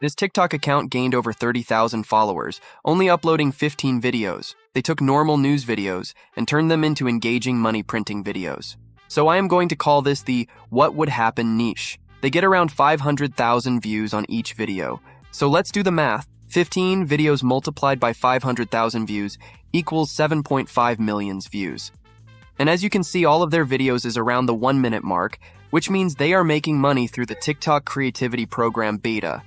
This TikTok account gained over 30,000 followers, only uploading 15 videos. They took normal news videos and turned them into engaging money printing videos. So I am going to call this the What Would Happen niche. They get around 500,000 views on each video. So let's do the math. 15 videos multiplied by 500,000 views equals 7.5 million views. And as you can see, all of their videos is around the 1 minute mark, which means they are making money through the TikTok Creativity Program Beta.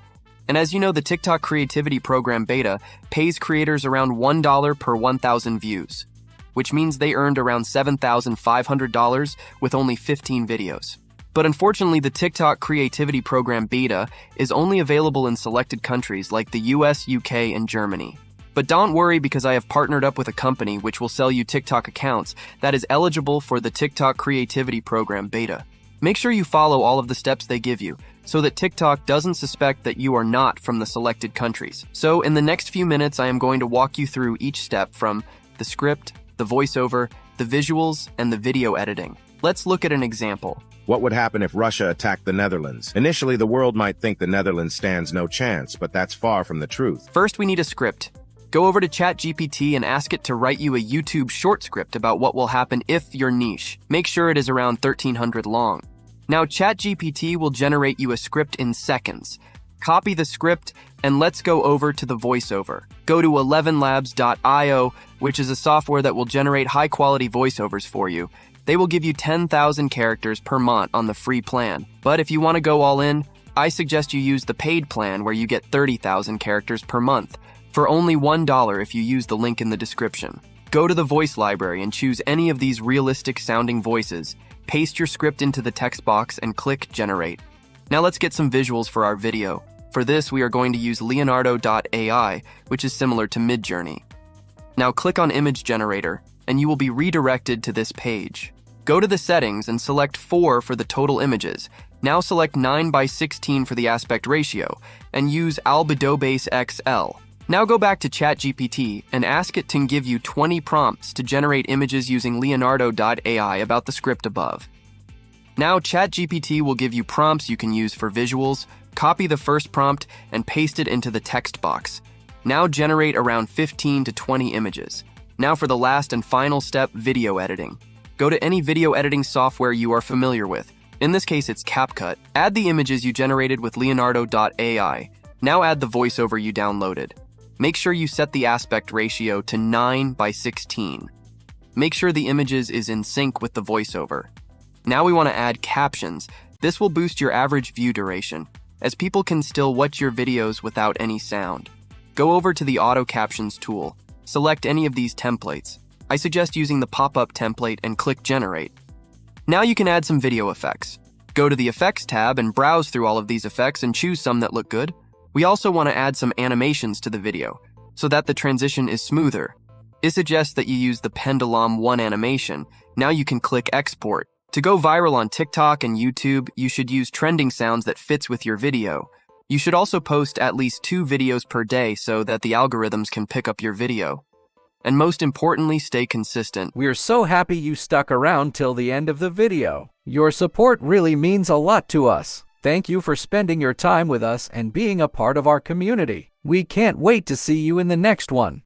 And as you know, the TikTok Creativity Program Beta pays creators around $1 per 1,000 views, which means they earned around $7,500 with only 15 videos. But unfortunately, the TikTok Creativity Program Beta is only available in selected countries like the US, UK, and Germany. But don't worry, because I have partnered up with a company which will sell you TikTok accounts that is eligible for the TikTok Creativity Program Beta. Make sure you follow all of the steps they give you so that TikTok doesn't suspect that you are not from the selected countries. So in the next few minutes, I am going to walk you through each step from the script, the voiceover, the visuals, and the video editing. Let's look at an example. What would happen if Russia attacked the Netherlands? Initially, the world might think the Netherlands stands no chance, but that's far from the truth. First, we need a script. Go over to ChatGPT and ask it to write you a YouTube short script about what will happen if your niche. Make sure it is around 1,300 long. Now, ChatGPT will generate you a script in seconds. Copy the script, and let's go over to the voiceover. Go to 11labs.io, which is a software that will generate high-quality voiceovers for you. They will give you 10,000 characters per month on the free plan. But if you want to go all in, I suggest you use the paid plan where you get 30,000 characters per month for only $1 if you use the link in the description. Go to the voice library and choose any of these realistic-sounding voices. Paste your script into the text box and click Generate. Now let's get some visuals for our video. For this, we are going to use Leonardo.ai, which is similar to Midjourney. Now click on Image Generator, and you will be redirected to this page. Go to the settings and select 4 for the total images. Now select 9:16 for the aspect ratio, and use Albedobase XL. Now go back to ChatGPT and ask it to give you 20 prompts to generate images using Leonardo.ai about the script above. Now ChatGPT will give you prompts you can use for visuals. Copy the first prompt and paste it into the text box. Now generate around 15 to 20 images. Now for the last and final step, video editing. Go to any video editing software you are familiar with. In this case, it's CapCut. Add the images you generated with Leonardo.ai. Now add the voiceover you downloaded. Make sure you set the aspect ratio to 9:16. Make sure the images is in sync with the voiceover. Now we want to add captions. This will boost your average view duration, as people can still watch your videos without any sound. Go over to the Auto Captions tool. Select any of these templates. I suggest using the pop-up template and click Generate. Now you can add some video effects. Go to the Effects tab and browse through all of these effects and choose some that look good. We also want to add some animations to the video, so that the transition is smoother. It suggests that you use the Pendulum 1 animation. Now you can click Export. To go viral on TikTok and YouTube, you should use trending sounds that fits with your video. You should also post at least 2 videos per day so that the algorithms can pick up your video. And most importantly, stay consistent. We're so happy you stuck around till the end of the video. Your support really means a lot to us. Thank you for spending your time with us and being a part of our community. We can't wait to see you in the next one.